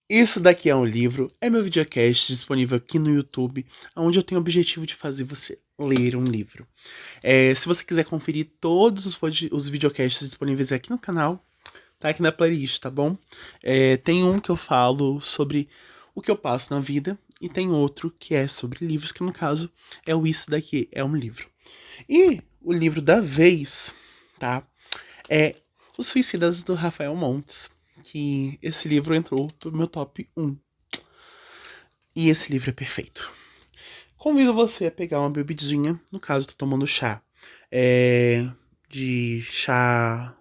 Isso daqui é um livro, é meu videocast disponível aqui no YouTube, onde eu tenho o objetivo de fazer você ler um livro. Se você quiser conferir todos os videocasts disponíveis aqui no canal, tá aqui na playlist, tá bom? Tem um que eu falo sobre o que eu passo na vida, e tem outro que é sobre livros, que no caso é o Isso Daqui é um Livro. E o livro da vez, tá? É Os Suicidas do Rafael Montes, que esse livro entrou pro meu top 1. E esse livro é perfeito. Convido você a pegar uma bebidinha, no caso, tô tomando chá. De chá.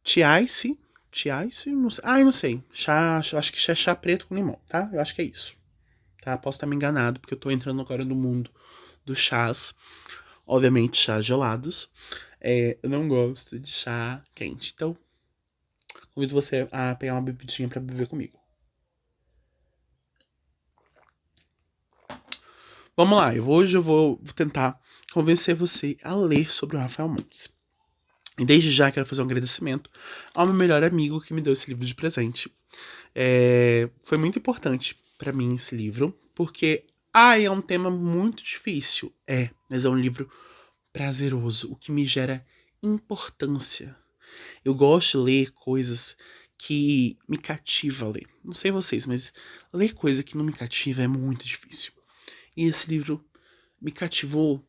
Tiace? Tiace? Não sei. Eu não sei. Acho que é chá preto com limão, tá? Eu acho que é isso. Tá? Posso estar me enganado, porque eu tô entrando agora no mundo dos chás. Obviamente, chás gelados. Eu não gosto de chá quente. Então, convido você a pegar uma bebidinha pra beber comigo. Vamos lá, hoje eu vou tentar convencer você a ler sobre o Rafael Montes. E desde já quero fazer um agradecimento ao meu melhor amigo que me deu esse livro de presente. Foi muito importante para mim esse livro, porque é um tema muito difícil. Mas é um livro prazeroso, o que me gera importância. Eu gosto de ler coisas que me cativa a ler. Não sei vocês, mas ler coisa que não me cativa é muito difícil. E esse livro me cativou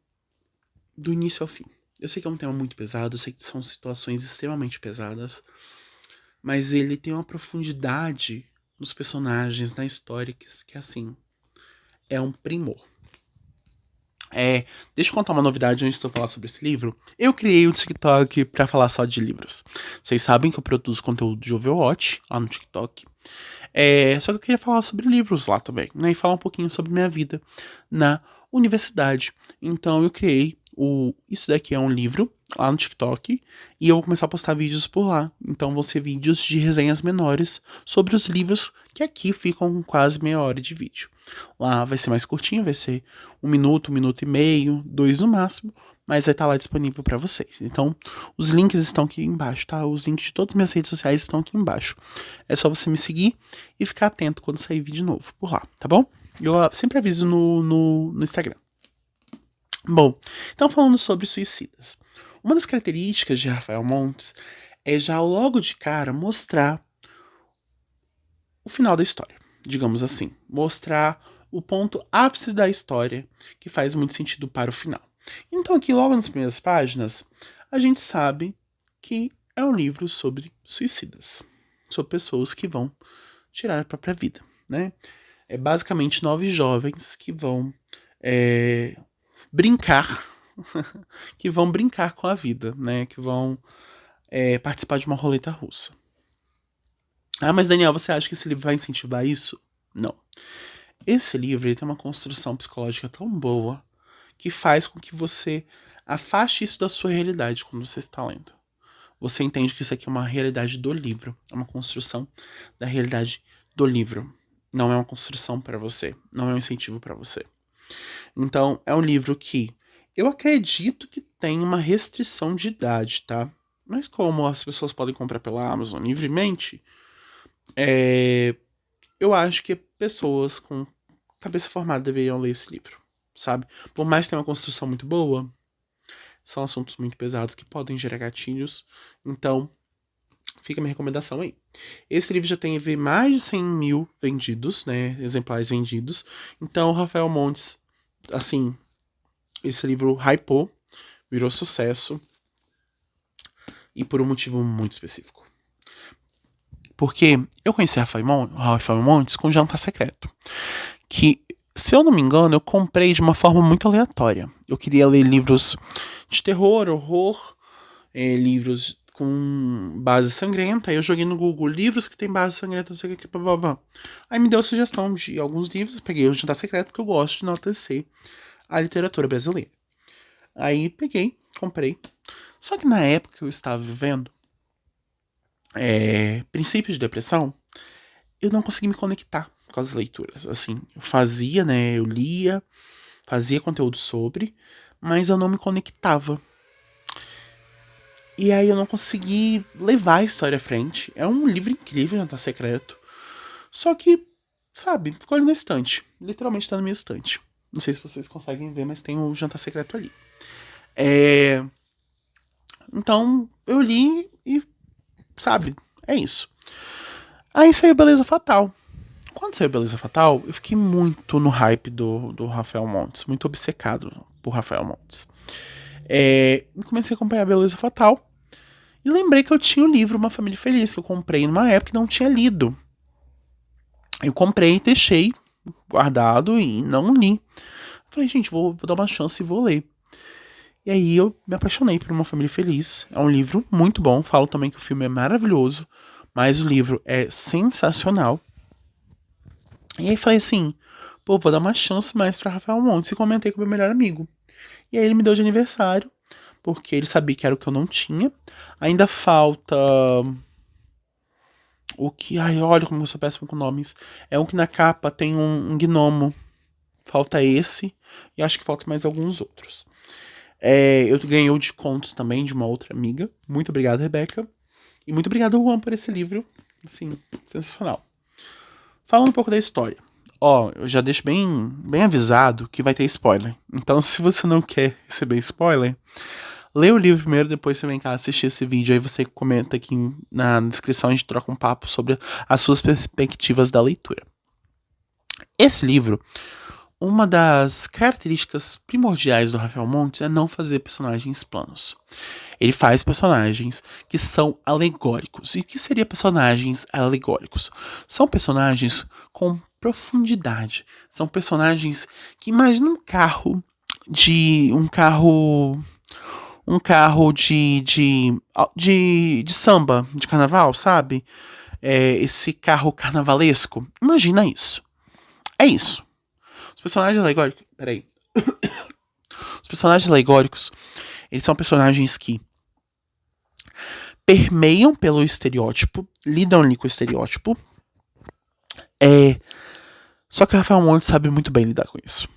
do início ao fim. Eu sei que é um tema muito pesado, eu sei que são situações extremamente pesadas, mas ele tem uma profundidade nos personagens, na história, que assim, é um primor. Deixa eu contar uma novidade antes de eu falar sobre esse livro. Eu criei um TikTok pra falar só de livros. Vocês sabem que eu produzo conteúdo de Overwatch lá no TikTok. Só que eu queria falar sobre livros lá também, né? E falar um pouquinho sobre minha vida na universidade. Então eu criei o Isso Daqui é um Livro lá no TikTok e eu vou começar a postar vídeos por lá. Então vão ser vídeos de resenhas menores sobre os livros que aqui ficam com quase meia hora de vídeo. Lá vai ser mais curtinho, vai ser um minuto e meio, dois no máximo, mas vai estar lá disponível para vocês. Então, os links estão aqui embaixo, tá? Os links de todas as minhas redes sociais estão aqui embaixo. É só você me seguir e ficar atento quando sair vídeo novo por lá, tá bom? Eu sempre aviso no Instagram. Bom, então falando sobre suicidas. Uma das características de Rafael Montes é já logo de cara mostrar o final da história, digamos assim. Mostrar o ponto ápice da história, que faz muito sentido para o final. Então, aqui, logo nas primeiras páginas, a gente sabe que é um livro sobre suicidas, sobre pessoas que vão tirar a própria vida, né? É basicamente 9 jovens que vão brincar, que vão brincar com a vida, né? Que vão participar de uma roleta russa. Mas Daniel, você acha que esse livro vai incentivar isso? Não. Esse livro ele tem uma construção psicológica tão boa que faz com que você afaste isso da sua realidade quando você está lendo. Você entende que isso aqui é uma realidade do livro, é uma construção da realidade do livro. Não é uma construção para você, não é um incentivo para você. Então, é um livro que eu acredito que tem uma restrição de idade, tá? Mas como as pessoas podem comprar pela Amazon livremente, eu acho que pessoas com cabeça formada deveriam ler esse livro, sabe? Por mais que tenha uma construção muito boa, são assuntos muito pesados que podem gerar gatilhos. Então, fica a minha recomendação aí. Esse livro já tem mais de 100 mil vendidos, né? Exemplares vendidos. Então, Rafael Montes, assim, esse livro hypou, virou sucesso. E por um motivo muito específico. Porque eu conheci Rafael Montes com Jantar Secreto. Que, se eu não me engano, eu comprei de uma forma muito aleatória. Eu queria ler livros de terror, horror, livros com base sangrenta. Aí eu joguei no Google livros que tem base sangrenta, não sei o que, blá, blá, blá. Aí me deu sugestão de alguns livros. Peguei o Jantar Secreto, porque eu gosto de enaltecer a literatura brasileira. Aí peguei, comprei. Só que na época que eu estava vivendo, princípios de depressão, eu não consegui me conectar com as leituras. Assim, eu fazia, né? Eu lia, fazia conteúdo sobre, mas eu não me conectava. E aí eu não consegui levar a história à frente. É um livro incrível, Jantar Secreto. Só que, sabe, ficou ali na estante. Literalmente tá na minha estante. Não sei se vocês conseguem ver, mas tem o Jantar Secreto ali. É... Então, eu li e, sabe, é isso. Aí saiu Beleza Fatal. Quando saiu Beleza Fatal, eu fiquei muito no hype do Rafael Montes. Muito obcecado por Rafael Montes. Comecei a acompanhar Beleza Fatal. E lembrei que eu tinha o livro Uma Família Feliz, que eu comprei numa época que não tinha lido. Eu comprei, deixei guardado e não li. Falei, gente, vou dar uma chance e vou ler. E aí eu me apaixonei por Uma Família Feliz. É um livro muito bom. Falo também que o filme é maravilhoso, mas o livro é sensacional. E aí falei assim, pô, vou dar uma chance mais pra Rafael Montes e comentei com o meu melhor amigo. E aí ele me deu de aniversário, porque ele sabia que era o que eu não tinha. Ainda falta o que... Ai, olha como eu sou péssimo com nomes. É um que na capa tem um gnomo. Falta esse. E acho que falta mais alguns outros. Eu ganhei o de contos também de uma outra amiga. Muito obrigado, Rebeca. E muito obrigado, Juan, por esse livro. Assim, sensacional. Falando um pouco da história. Ó, eu já deixo bem avisado que vai ter spoiler. Então, se você não quer receber spoiler, lê o livro primeiro, depois você vem cá assistir esse vídeo. Aí você comenta aqui na descrição, a gente troca um papo sobre as suas perspectivas da leitura. Esse livro, uma das características primordiais do Rafael Montes é não fazer personagens planos. Ele faz personagens que são alegóricos. E o que seria personagens alegóricos? São personagens com profundidade. São personagens que imagina um carro de de samba, de carnaval, sabe? Esse carro carnavalesco. Imagina isso. É isso. Os personagens alegóricos. Peraí. Os personagens alegóricos, eles são personagens que permeiam pelo estereótipo, lidam ali com o estereótipo. Só que o Rafael Montes sabe muito bem lidar com isso.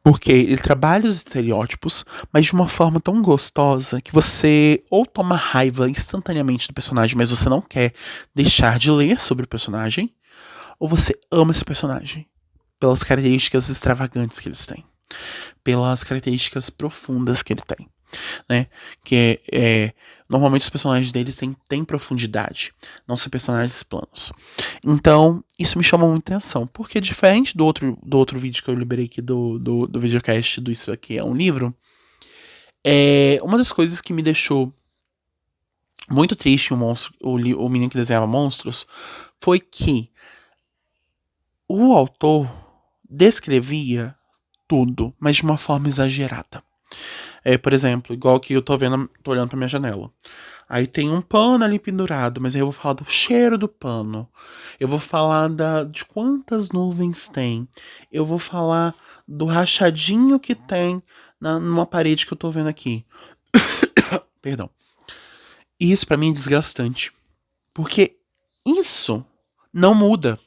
Porque ele trabalha os estereótipos, mas de uma forma tão gostosa que você ou toma raiva instantaneamente do personagem, mas você não quer deixar de ler sobre o personagem, ou você ama esse personagem pelas características extravagantes que eles têm, pelas características profundas que ele tem, né? Normalmente os personagens deles têm profundidade, não são personagens planos. Então, isso me chama muita atenção, porque diferente do outro vídeo que eu liberei aqui do videocast do Isso Aqui é um Livro, uma das coisas que me deixou muito triste o menino que desenhava monstros foi que o autor descrevia tudo, mas de uma forma exagerada. Por exemplo, igual que eu tô vendo, tô olhando pra minha janela. Aí tem um pano ali pendurado, mas aí eu vou falar do cheiro do pano. Eu vou falar de quantas nuvens tem. Eu vou falar do rachadinho que tem numa parede que eu tô vendo aqui. Perdão. E isso pra mim é desgastante. Porque isso não muda.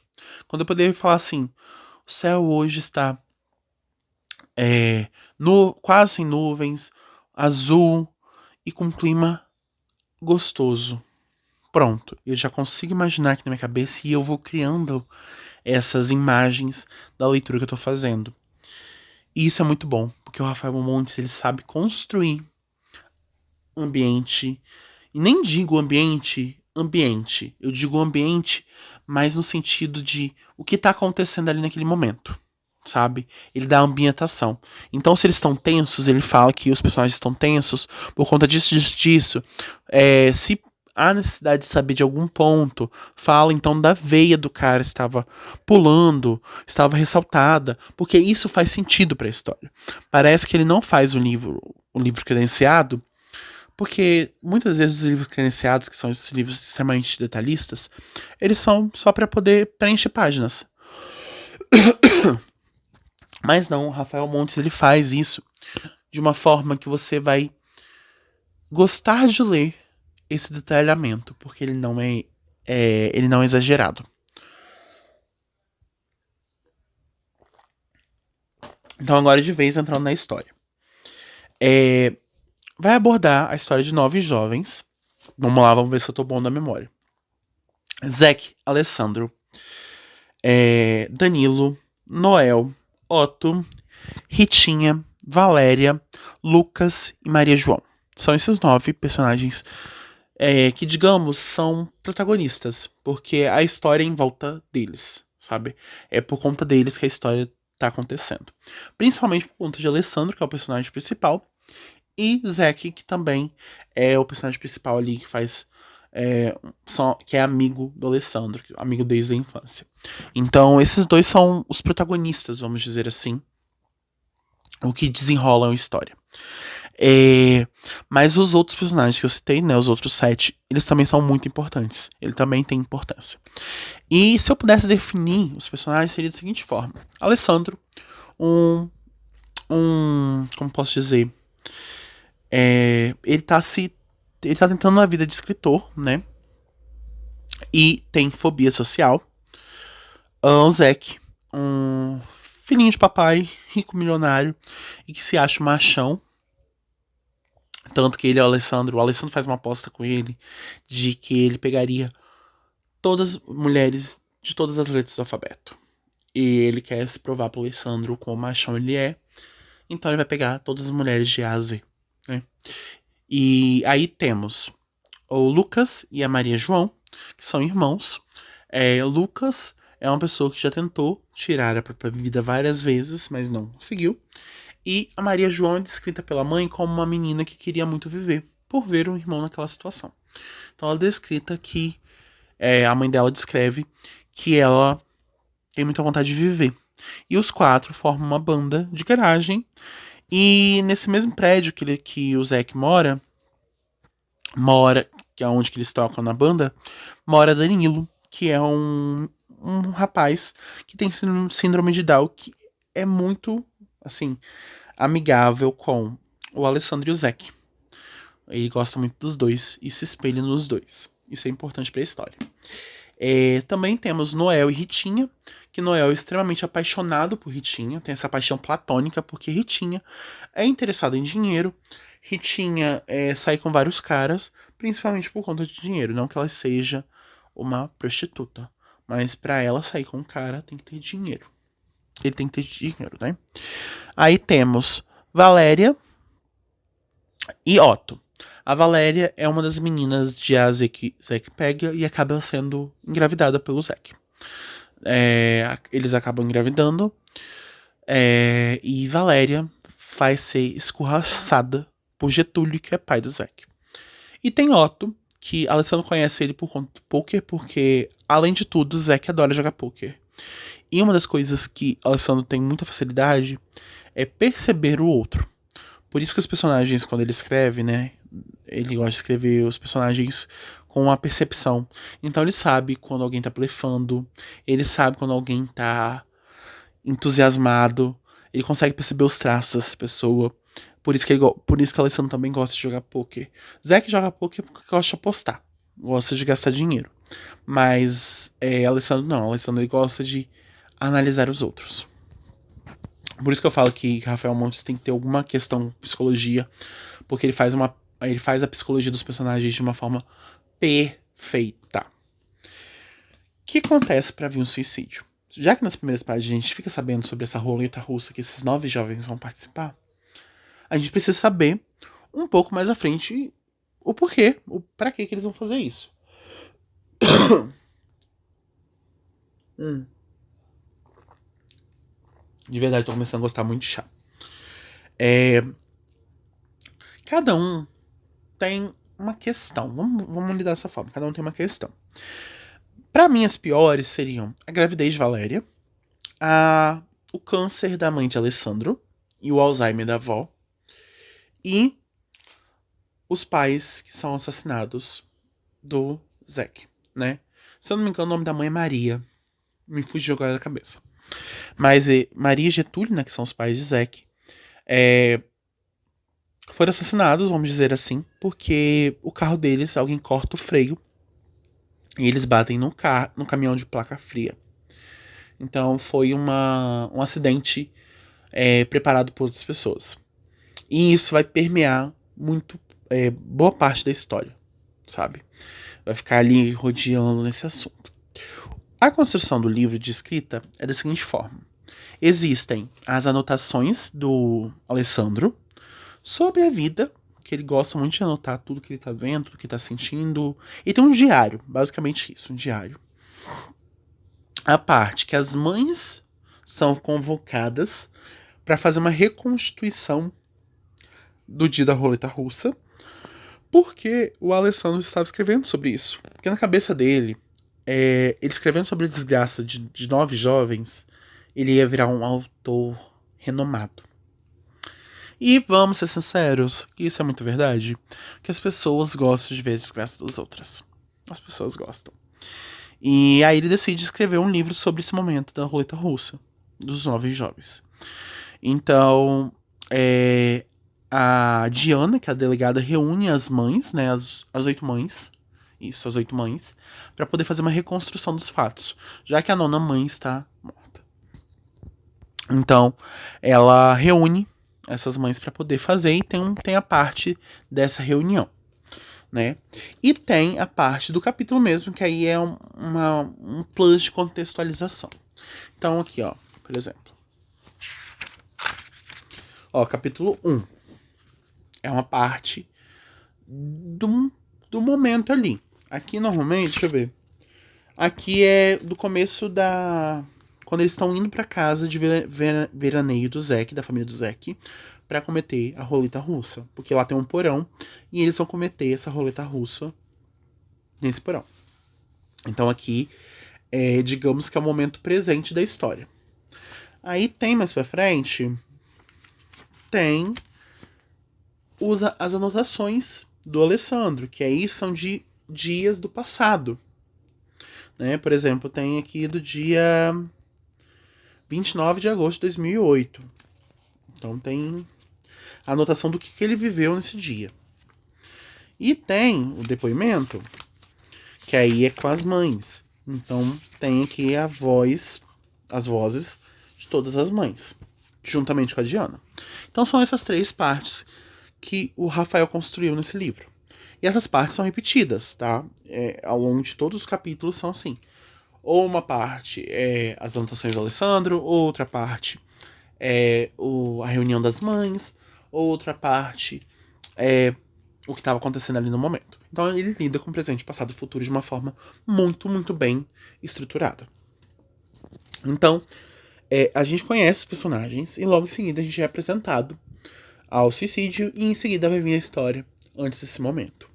Quando eu poderia falar assim, o céu hoje está quase sem nuvens, azul e com um clima gostoso. Pronto, eu já consigo imaginar aqui na minha cabeça e eu vou criando essas imagens da leitura que eu tô fazendo. E isso é muito bom, porque o Rafael Montes ele sabe construir ambiente. E nem digo ambiente. Eu digo ambiente, mas no sentido de o que tá acontecendo ali naquele momento. Sabe? Ele dá ambientação. Então, se eles estão tensos, ele fala que os personagens estão tensos por conta disso. Se há necessidade de saber de algum ponto, fala então da veia do cara estava pulando, estava ressaltada, porque isso faz sentido para a história. Parece que ele não faz o livro credenciado, porque muitas vezes os livros credenciados, que são esses livros extremamente detalhistas, eles são só para poder preencher páginas. Mas não, o Rafael Montes ele faz isso de uma forma que você vai gostar de ler esse detalhamento, porque ele não é exagerado. Então agora de vez entrando na história. vai abordar a história de 9 jovens. Vamos lá, vamos ver se eu tô bom na memória. Zack, Alessandro, Danilo, Noel, Otto, Ritinha, Valéria, Lucas e Maria João. São esses 9 personagens que, digamos, são protagonistas, porque a história é em volta deles, sabe? É por conta deles que a história tá acontecendo. Principalmente por conta de Alessandro, que é o personagem principal, e Zack, que também é o personagem principal ali, que faz. Que é amigo do Alessandro, amigo desde a infância. Então, esses dois são os protagonistas, vamos dizer assim, o que desenrolam a história. Mas os outros personagens que eu citei, né, os outros 7, eles também são muito importantes. Ele também tem importância. E se eu pudesse definir os personagens, seria da seguinte forma: Alessandro, um, como posso dizer, ele tá tentando uma vida de escritor, né? E tem fobia social. O Zack, um filhinho de papai, rico milionário, e que se acha um machão. Tanto que ele é o Alessandro faz uma aposta com ele de que ele pegaria todas as mulheres de todas as letras do alfabeto. E ele quer se provar pro Alessandro quão machão ele é. Então ele vai pegar todas as mulheres de A a Z, né? E aí temos o Lucas e a Maria João, que são irmãos. O Lucas é uma pessoa que já tentou tirar a própria vida várias vezes, mas não conseguiu. E a Maria João é descrita pela mãe como uma menina que queria muito viver, por ver um irmão naquela situação. Então ela é descrita que a mãe dela descreve que ela tem muita vontade de viver. E os 4 formam uma banda de garagem. E nesse mesmo prédio que o Zack mora, que é onde que eles tocam na banda, mora Danilo, que é um rapaz que tem síndrome de Down, que é muito, assim, amigável com o Alessandro e o Zack. Ele gosta muito dos dois e se espelha nos dois. Isso é importante para a história. Também temos Noel e Ritinha, que Noel é extremamente apaixonado por Ritinha, tem essa paixão platônica, porque Ritinha é interessada em dinheiro. Ritinha sai com vários caras, principalmente por conta de dinheiro. Não que ela seja uma prostituta, mas para ela sair com um cara tem que ter dinheiro. Ele tem que ter dinheiro, né? Aí temos Valéria e Otto. A Valéria é uma das meninas de A que Zack pega e acaba sendo engravidada pelo Zack. Eles acabam engravidando e Valéria vai ser escorraçada por Getúlio, que é pai do Zack. E tem Otto, que Alessandro conhece ele por conta do poker, porque, além de tudo, Zack adora jogar poker. E uma das coisas que Alessandro tem muita facilidade é perceber o outro. Por isso que os personagens, quando ele escreve, né, ele gosta de escrever os personagens com a percepção. Então ele sabe quando alguém tá blefando, ele sabe quando alguém tá entusiasmado, ele consegue perceber os traços dessa pessoa. Por isso que o Alessandro também gosta de jogar poker. Zack joga poker porque gosta de apostar, gosta de gastar dinheiro. Mas Alessandro não, Alessandro ele gosta de analisar os outros. Por isso que eu falo que Rafael Montes tem que ter alguma questão psicologia, porque ele faz a psicologia dos personagens de uma forma perfeita. O que acontece para vir um suicídio? Já que nas primeiras páginas a gente fica sabendo sobre essa roleta russa que esses 9 jovens vão participar, a gente precisa saber um pouco mais à frente o porquê, para que eles vão fazer isso. De verdade, tô começando a gostar muito de chá. Cada um tem uma questão. Vamos lidar dessa forma. Cada um tem uma questão. Para mim, as piores seriam a gravidez de Valéria, o câncer da mãe de Alessandro e o Alzheimer da avó, e os pais que são assassinados do Zack, né? Se eu não me engano, o nome da mãe é Maria. Me fugiu agora da cabeça. Mas Maria e Getúlio, né, que são os pais de Zack, foram assassinados, vamos dizer assim, porque o carro deles, alguém corta o freio e eles batem no caminhão de placa fria. Então foi um acidente preparado por outras pessoas. E isso vai permear muito boa parte da história, sabe? Vai ficar ali rodeando nesse assunto. A construção do livro de escrita é da seguinte forma: existem as anotações do Alessandro sobre a vida, que ele gosta muito de anotar tudo que ele tá vendo, tudo que tá sentindo. E tem um diário, basicamente isso, um diário. A parte que as mães são convocadas para fazer uma reconstituição do dia da roleta russa, porque o Alessandro estava escrevendo sobre isso. Porque na cabeça dele, ele escrevendo sobre a desgraça de 9 jovens, ele ia virar um autor renomado. E vamos ser sinceros, isso é muito verdade, que as pessoas gostam de ver a desgraça das outras. As pessoas gostam. E aí ele decide escrever um livro sobre esse momento da roleta russa, dos 9 jovens. Então, a Diana, que é a delegada, reúne as mães, né, as 8 mães, isso, as 8 mães, para poder fazer uma reconstrução dos fatos, já que a nona mãe está morta. Então, ela reúne essas mães para poder fazer e tem a parte dessa reunião, né? E tem a parte do capítulo mesmo, que aí é um plus de contextualização. Então, aqui, ó, por exemplo. Ó, capítulo 1. É uma parte do momento ali. Aqui, normalmente, deixa eu ver. Aqui é do começo da... Quando eles estão indo pra casa de veraneio do Zack, da família do Zack, pra cometer a roleta russa. Porque lá tem um porão e eles vão cometer essa roleta russa nesse porão. Então aqui, digamos que é o momento presente da história. Aí tem mais pra frente, tem as anotações do Alessandro, que aí são de dias do passado. Né? Por exemplo, tem aqui do dia 29 de agosto de 2008. Então tem a anotação do que ele viveu nesse dia. E tem o depoimento, que aí é com as mães. Então tem aqui as vozes de todas as mães, juntamente com a Diana. Então são essas 3 partes que o Rafael construiu nesse livro. E essas partes são repetidas, tá? Ao longo de todos os capítulos são assim. Ou uma parte é as anotações do Alessandro, outra parte é a reunião das mães, outra parte é o que estava acontecendo ali no momento. Então ele lida com presente, passado e futuro de uma forma muito, muito bem estruturada. Então, a gente conhece os personagens e logo em seguida a gente é apresentado ao suicídio e em seguida vai vir a história antes desse momento.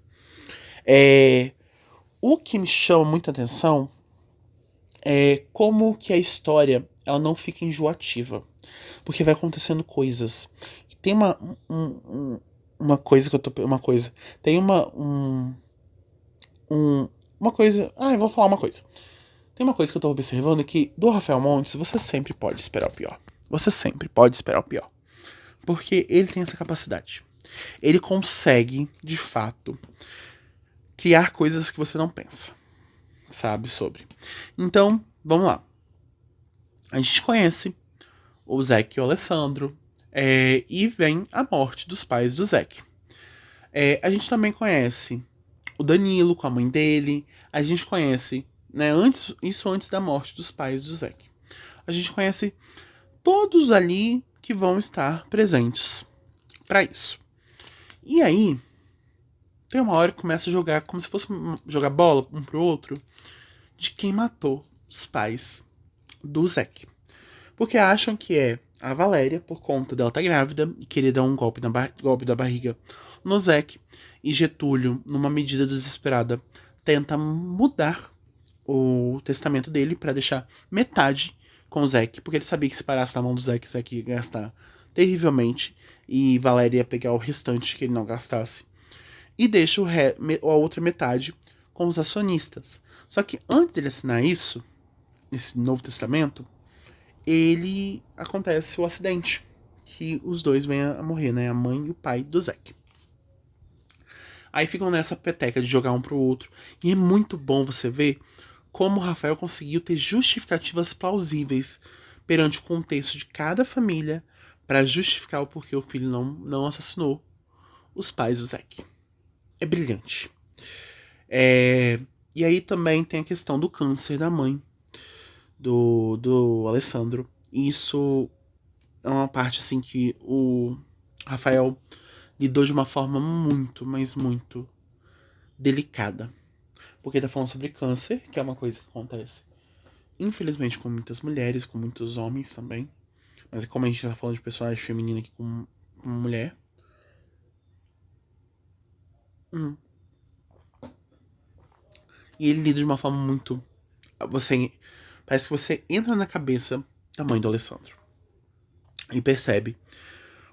O que me chama muita atenção é como que a história ela não fica enjoativa. Porque vai acontecendo coisas. Tem uma coisa que eu tô. Uma coisa. Tem uma coisa. Ah, eu vou falar uma coisa. Tem uma coisa que eu tô observando que do Rafael Montes você sempre pode esperar o pior. Você sempre pode esperar o pior. Porque ele tem essa capacidade. Ele consegue, de fato, criar coisas que você não pensa. Sabe sobre. Então, vamos lá. A gente conhece o Zack e o Alessandro. E vem a morte dos pais do Zack. A gente também conhece o Danilo com a mãe dele. A gente conhece, né, antes da morte dos pais do Zack. A gente conhece todos ali que vão estar presentes para isso. E aí, tem uma hora que começa a jogar como se fosse jogar bola um pro outro de quem matou os pais do Zack. Porque acham que é a Valéria, por conta dela estar grávida e querer dar um golpe da barriga no Zack. E Getúlio, numa medida desesperada, tenta mudar o testamento dele para deixar metade com o Zack, porque ele sabia que se parasse na mão do Zack ia gastar terrivelmente e Valéria ia pegar o restante que ele não gastasse. E deixa a outra metade com os acionistas. Só que antes dele assinar isso, esse novo testamento, acontece o acidente, que os dois vêm a morrer, né? A mãe e o pai do Zack. Aí ficam nessa peteca de jogar um pro outro. E é muito bom você ver como o Rafael conseguiu ter justificativas plausíveis perante o contexto de cada família para justificar o porquê o filho não assassinou os pais do Zack. É brilhante. E aí também tem a questão do câncer da mãe do Alessandro. E isso é uma parte assim que o Rafael lidou de uma forma muito, mas muito delicada. Porque tá falando sobre câncer, que é uma coisa que acontece, infelizmente, com muitas mulheres, com muitos homens também. Mas como a gente tá falando de personagem feminino aqui com mulher. Hum. E ele lida de uma forma muito. Você. Parece que você entra na cabeça da mãe do Alessandro. E percebe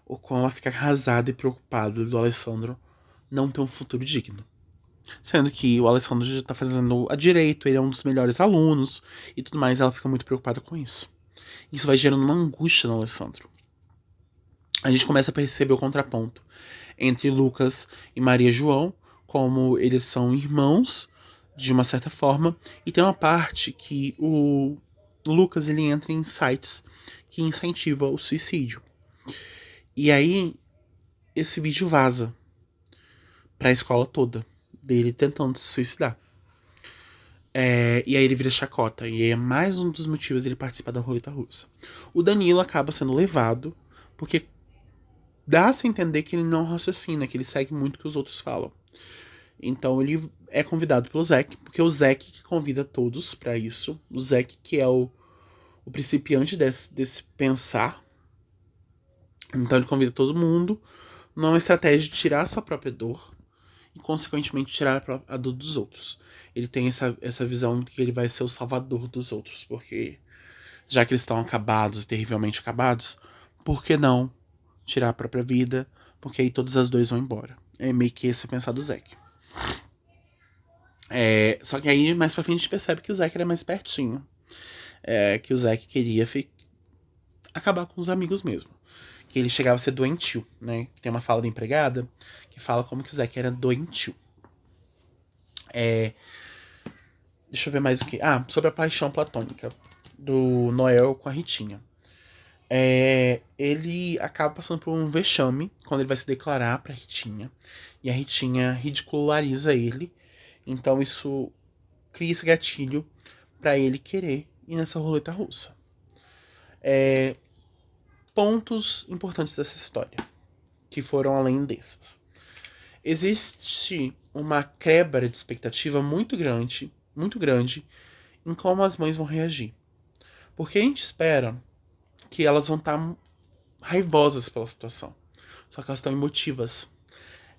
o quão ela fica arrasada e preocupada do Alessandro não ter um futuro digno. Sendo que o Alessandro já tá fazendo a direito, ele é um dos melhores alunos e tudo mais, ela fica muito preocupada com isso. Isso vai gerando uma angústia no Alessandro. A gente começa a perceber o contraponto entre Lucas e Maria João, como eles são irmãos, de uma certa forma, e tem uma parte que o Lucas ele entra em sites que incentivam o suicídio. E aí esse vídeo vaza pra escola toda, dele tentando se suicidar. E aí ele vira chacota. E aí é mais um dos motivos dele participar da roleta russa. O Danilo acaba sendo levado, porque dá-se a entender que ele não raciocina, que ele segue muito o que os outros falam. Então ele é convidado pelo Zack, porque é o Zack que convida todos pra isso. O Zack que é o principiante desse pensar. Então ele convida todo mundo numa estratégia de tirar a sua própria dor e, consequentemente, tirar a dor dos outros. Ele tem essa visão de que ele vai ser o salvador dos outros, porque já que eles estão acabados, terrivelmente acabados, por que não tirar a própria vida? Porque aí todas as dores vão embora. É meio que esse pensar do Zack. Só que aí, mais pra frente, a gente percebe que o Zack era mais pertinho. Que o Zack queria acabar com os amigos mesmo. Que ele chegava a ser doentio, né? Tem uma fala da empregada que fala como que o Zack era doentio. Deixa eu ver mais o que. Sobre a paixão platônica do Noel com a Ritinha. Ele acaba passando por um vexame quando ele vai se declarar pra Ritinha. E a Ritinha ridiculariza ele. Então isso cria esse gatilho pra ele querer ir nessa roleta russa. Pontos importantes dessa história, que foram além desses. Existe uma quebra de expectativa muito grande, em como as mães vão reagir. Porque a gente espera que elas vão estar raivosas pela situação. Só que elas estão emotivas.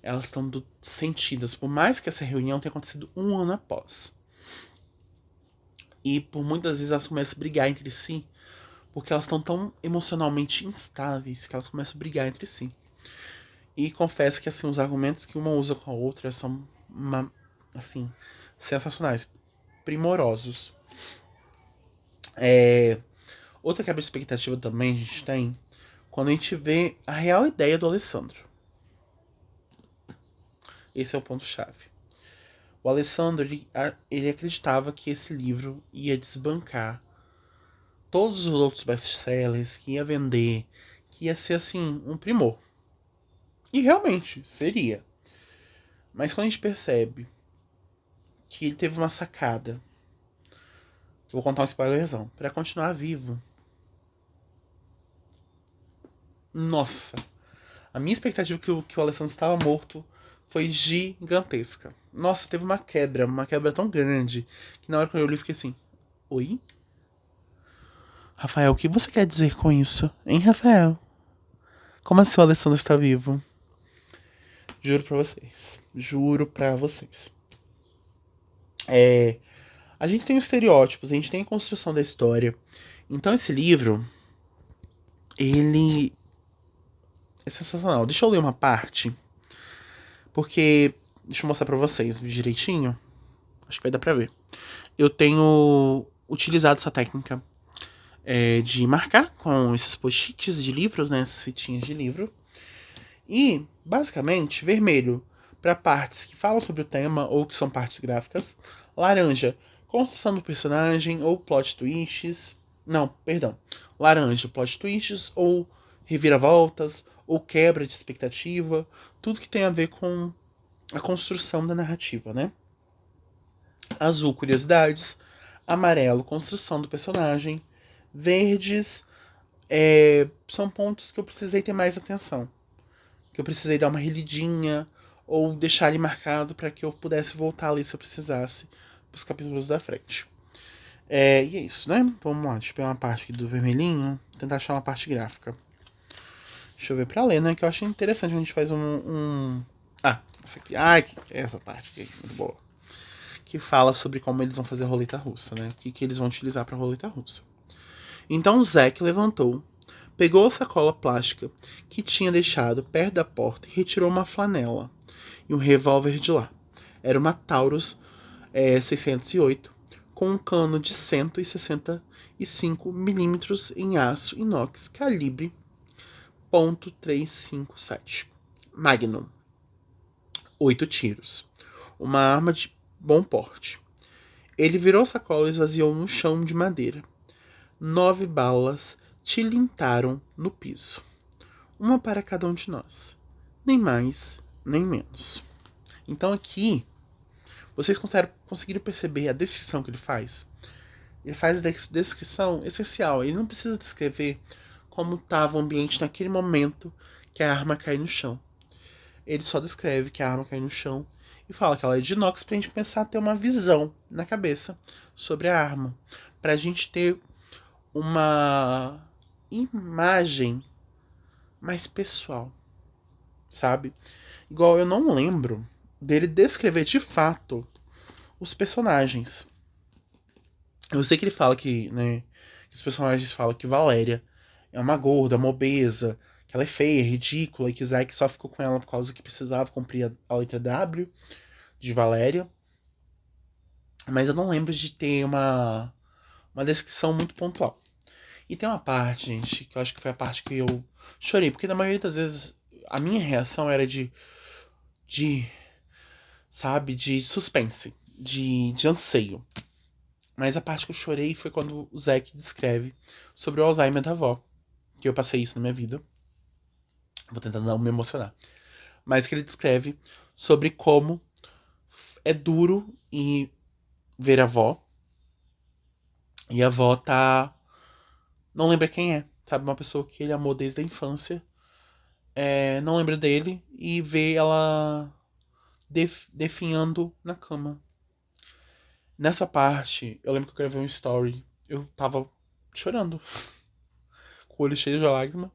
Elas estão sentidas. Por mais que essa reunião tenha acontecido um ano após. E por muitas vezes elas começam a brigar entre si. Porque elas estão tão emocionalmente instáveis que elas começam a brigar entre si. E confesso que assim, os argumentos que uma usa com a outra são assim, sensacionais. Primorosos. Outra quebra de expectativa também a gente tem quando a gente vê a real ideia do Alessandro. Esse é o ponto-chave. O Alessandro, ele acreditava que esse livro ia desbancar todos os outros best-sellers, que ia vender, que ia ser, assim, um primor. E realmente, seria. Mas quando a gente percebe que ele teve uma sacada, vou contar um spoilerzão, pra continuar vivo. Nossa, a minha expectativa que o Alessandro estava morto foi gigantesca. Nossa, teve uma quebra tão grande, que na hora que eu li, eu fiquei assim: oi? Rafael, o que você quer dizer com isso? Hein, Rafael? Como assim o Alessandro está vivo? Juro pra vocês. Juro pra vocês. A gente tem os estereótipos, a gente tem a construção da história. Então esse livro, ele é sensacional. Deixa eu ler uma parte, porque deixa eu mostrar pra vocês direitinho. Acho que vai dar pra ver. Eu tenho utilizado essa técnica de marcar com esses post-its de livros, né? Essas fitinhas de livro. E, basicamente, vermelho para partes que falam sobre o tema ou que são partes gráficas. Laranja, construção do personagem ou plot twists. Não, perdão. Laranja, plot twists ou reviravoltas ou quebra de expectativa. tudo que tem a ver com a construção da narrativa, né? Azul, curiosidades. Amarelo, construção do personagem. Verdes, são pontos que eu precisei ter mais atenção. Que eu precisei dar uma relidinha ou deixar ele marcado para que eu pudesse voltar ali se eu precisasse pros capítulos da frente. E é isso, né? Vamos lá, deixa eu pegar uma parte aqui do vermelhinho, tentar achar uma parte gráfica. Deixa eu ver pra ler, né? Que eu achei interessante. A gente faz Ah, essa aqui. Ah, essa parte aqui, muito boa. Que fala sobre como eles vão fazer a roleta russa, né? O que eles vão utilizar pra roleta russa. Então Zack levantou, pegou a sacola plástica que tinha deixado perto da porta e retirou uma flanela e um revólver de lá. Era uma Taurus 608 com um cano de 165 milímetros em aço inox calibre .357 Magnum, 8 tiros, uma arma de bom porte. Ele virou a sacola e esvaziou no chão de madeira. 9 balas tilintaram no piso. Uma para cada um de nós. Nem mais, nem menos. Então aqui, vocês conseguiram perceber a descrição que ele faz? Ele faz a descrição essencial. Ele não precisa descrever como estava o ambiente naquele momento que a arma cai no chão. Ele só descreve que a arma cai no chão e fala que ela é de inox pra gente começar a ter uma visão na cabeça sobre a arma. Pra gente ter uma imagem mais pessoal, sabe? Igual eu não lembro dele descrever de fato os personagens. Eu sei que ele fala que, né, que os personagens falam que Valéria é uma gorda, uma obesa, que ela é feia, ridícula, e que Zack só ficou com ela por causa que precisava cumprir a letra W de Valéria. Mas eu não lembro de ter uma descrição muito pontual. E tem uma parte, gente, que eu acho que foi a parte que eu chorei, porque na maioria das vezes a minha reação era de sabe, de suspense, de anseio. Mas a parte que eu chorei foi quando o Zack descreve sobre o Alzheimer da avó. Que eu passei isso na minha vida. Vou tentar não me emocionar. Mas que ele descreve sobre como é duro e ver a avó. E a avó tá. Não lembra quem é. Sabe, uma pessoa que ele amou desde a infância. Não lembra dele e vê ela definhando na cama. Nessa parte, eu lembro que eu gravei um story. Eu tava chorando, com o olho cheio de lágrima,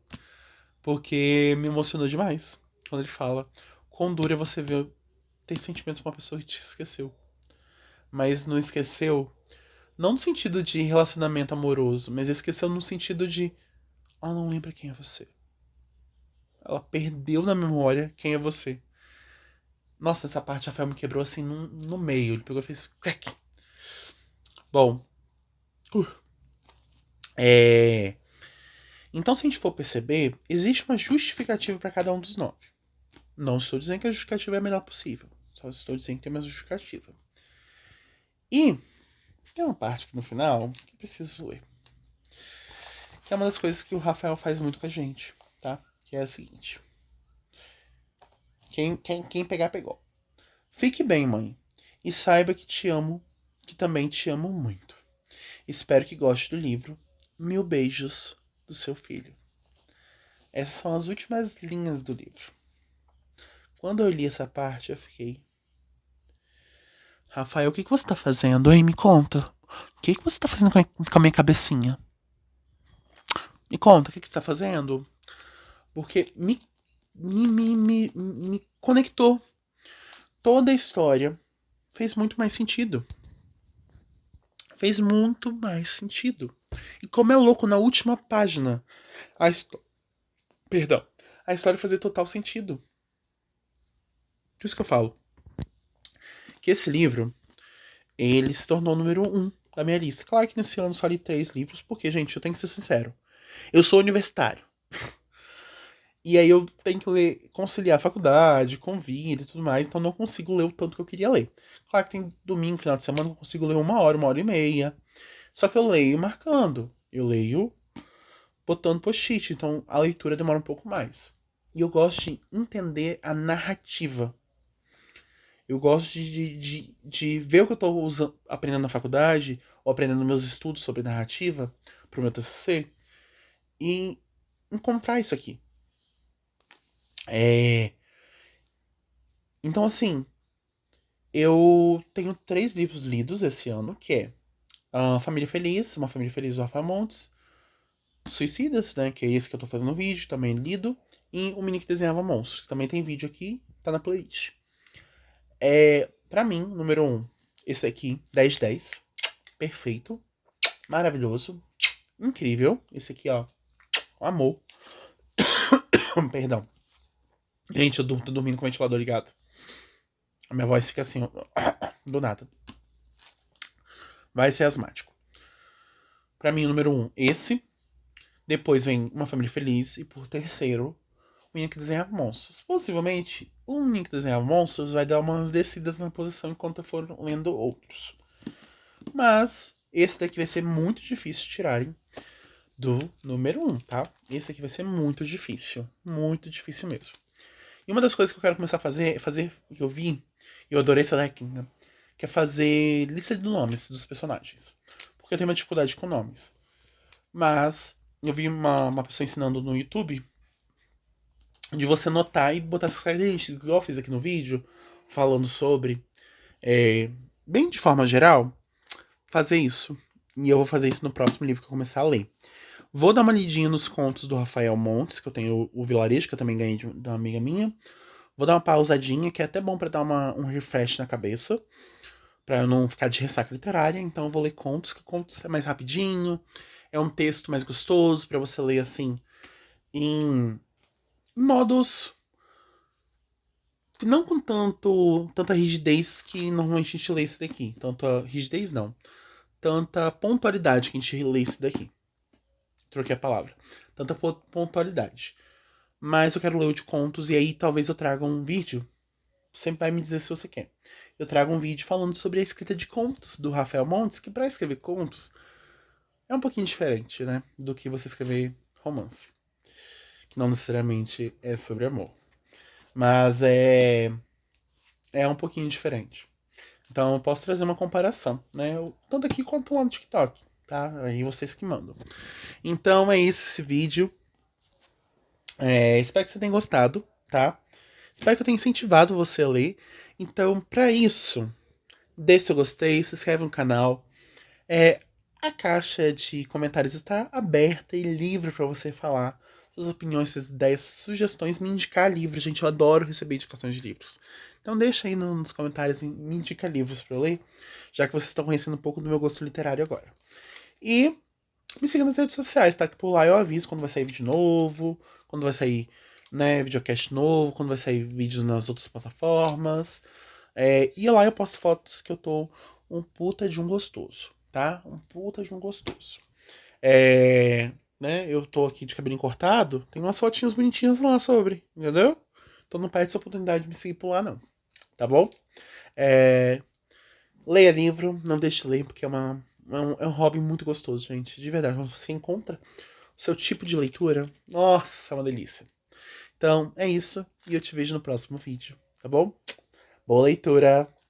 porque me emocionou demais. Quando ele fala quão duro é você ver ter sentimento com uma pessoa que te esqueceu. Mas não esqueceu, não no sentido de relacionamento amoroso, mas esqueceu no sentido de ela não lembra quem é você. Ela perdeu na memória quem é você. Nossa, essa parte Rafael me quebrou assim no meio. Ele pegou e fez. Crack. Bom. Uh, é... Então, se a gente for perceber, existe uma justificativa para cada um dos 9. Não estou dizendo que a justificativa é a melhor possível. Só estou dizendo que tem uma justificativa. E tem uma parte aqui no final que preciso ler. Que é uma das coisas que o Rafael faz muito com a gente, tá? Que é a seguinte. Quem pegar, pegou. Fique bem, mãe. E saiba que te amo, que também te amo muito. Espero que goste do livro. 1000 beijos do seu filho. Essas são as últimas linhas do livro. Quando eu li essa parte, eu fiquei... Rafael, o que você tá fazendo, hein? Me conta. O que você tá fazendo com a minha cabecinha? Me conta, o que você tá fazendo? Porque me conectou. Toda a história fez muito mais sentido. Fez muito mais sentido. E como é louco, na última página, a história... Perdão. A história fazia total sentido. Por isso que eu falo. Que esse livro, ele se tornou o número 1 da minha lista. Claro que nesse ano só li 3 livros, porque, gente, eu tenho que ser sincero. Eu sou universitário. E aí eu tenho que ler, conciliar a faculdade, com vida e tudo mais, então não consigo ler o tanto que eu queria ler. Claro que tem domingo, final de semana, eu consigo ler 1 hora e meia. Só que eu leio marcando. Eu leio botando post-it, então a leitura demora um pouco mais. e eu gosto de entender a narrativa. Eu gosto de ver o que eu tô aprendendo na faculdade, ou aprendendo meus estudos sobre narrativa pro meu TCC, e encontrar isso aqui. Então, assim, eu tenho 3 livros lidos esse ano, que é Família Feliz, Uma Família Feliz do Rafael Montes, Suicidas, né, que é esse que eu tô fazendo no vídeo, também lido, e O Menino que Desenhava Monstros, que também tem vídeo aqui, tá na playlist. Pra mim, número 1, esse aqui, 10/10, perfeito, maravilhoso, incrível, esse aqui, ó, amor. Perdão. Gente, eu tô dormindo com o ventilador ligado. A minha voz fica assim, ó, do nada. Vai ser asmático. Pra mim, o número 1, esse. Depois vem Uma Família Feliz. E por terceiro, O Menino que Desenhava Monstros. Possivelmente, o Menino que Desenhava Monstros vai dar umas descidas na posição enquanto eu for lendo outros. Mas esse daqui vai ser muito difícil de tirarem do número 1, tá? Esse aqui vai ser muito difícil. Muito difícil mesmo. E uma das coisas que eu quero começar a fazer que eu vi, e eu adorei essa técnica, que é fazer lista de nomes dos personagens. Porque eu tenho uma dificuldade com nomes. Mas eu vi uma pessoa ensinando no YouTube de você anotar e botar essas características, igual eu fiz aqui no vídeo, falando sobre. é, Bem de forma geral, fazer isso. E eu vou fazer isso no próximo livro que eu começar a ler. Vou dar uma lidinha nos contos do Rafael Montes, que eu tenho o Vilarejo, que eu também ganhei de uma amiga minha. Vou dar uma pausadinha, que é até bom pra dar um refresh na cabeça, pra eu não ficar de ressaca literária. Então eu vou ler contos, que contos é mais rapidinho, é um texto mais gostoso pra você ler assim em modos não com tanta rigidez que normalmente a gente lê isso daqui. Tanta rigidez não. Tanta pontualidade que a gente lê isso daqui. Troquei a palavra. Tanta pontualidade. Mas eu quero ler o de contos e aí talvez eu traga um vídeo. Sempre vai me dizer se você quer. Eu trago um vídeo falando sobre a escrita de contos do Rafael Montes, que para escrever contos é um pouquinho diferente, né? Do que você escrever romance. Que não necessariamente é sobre amor. Mas é um pouquinho diferente. Então eu posso trazer uma comparação, né? Tanto aqui quanto lá no TikTok, tá? Aí vocês que mandam. Então é isso esse vídeo. Espero que você tenha gostado, tá? Espero que eu tenha incentivado você a ler. Então, para isso, deixe seu gostei, se inscreve no canal. A caixa de comentários está aberta e livre para você falar suas opiniões, suas ideias, sugestões, me indicar livros. Gente, eu adoro receber indicações de livros. Então deixa aí nos comentários e me indica livros para eu ler, já que vocês estão conhecendo um pouco do meu gosto literário agora. E me siga nas redes sociais, tá? Que por lá eu aviso quando vai sair vídeo novo, quando vai sair, né, videocast novo, quando vai sair vídeos nas outras plataformas. E lá eu posto fotos que eu tô um puta de um gostoso, tá? Um puta de um gostoso. Né, eu tô aqui de cabelinho cortado, tem umas fotinhas bonitinhas lá sobre, entendeu? Então não perde essa oportunidade de me seguir por lá, não. Tá bom? É, Leia livro, não deixe de ler, porque é um hobby muito gostoso, gente. De verdade, quando você encontra o seu tipo de leitura, nossa, é uma delícia. Então, é isso. E eu te vejo no próximo vídeo, tá bom? Boa leitura!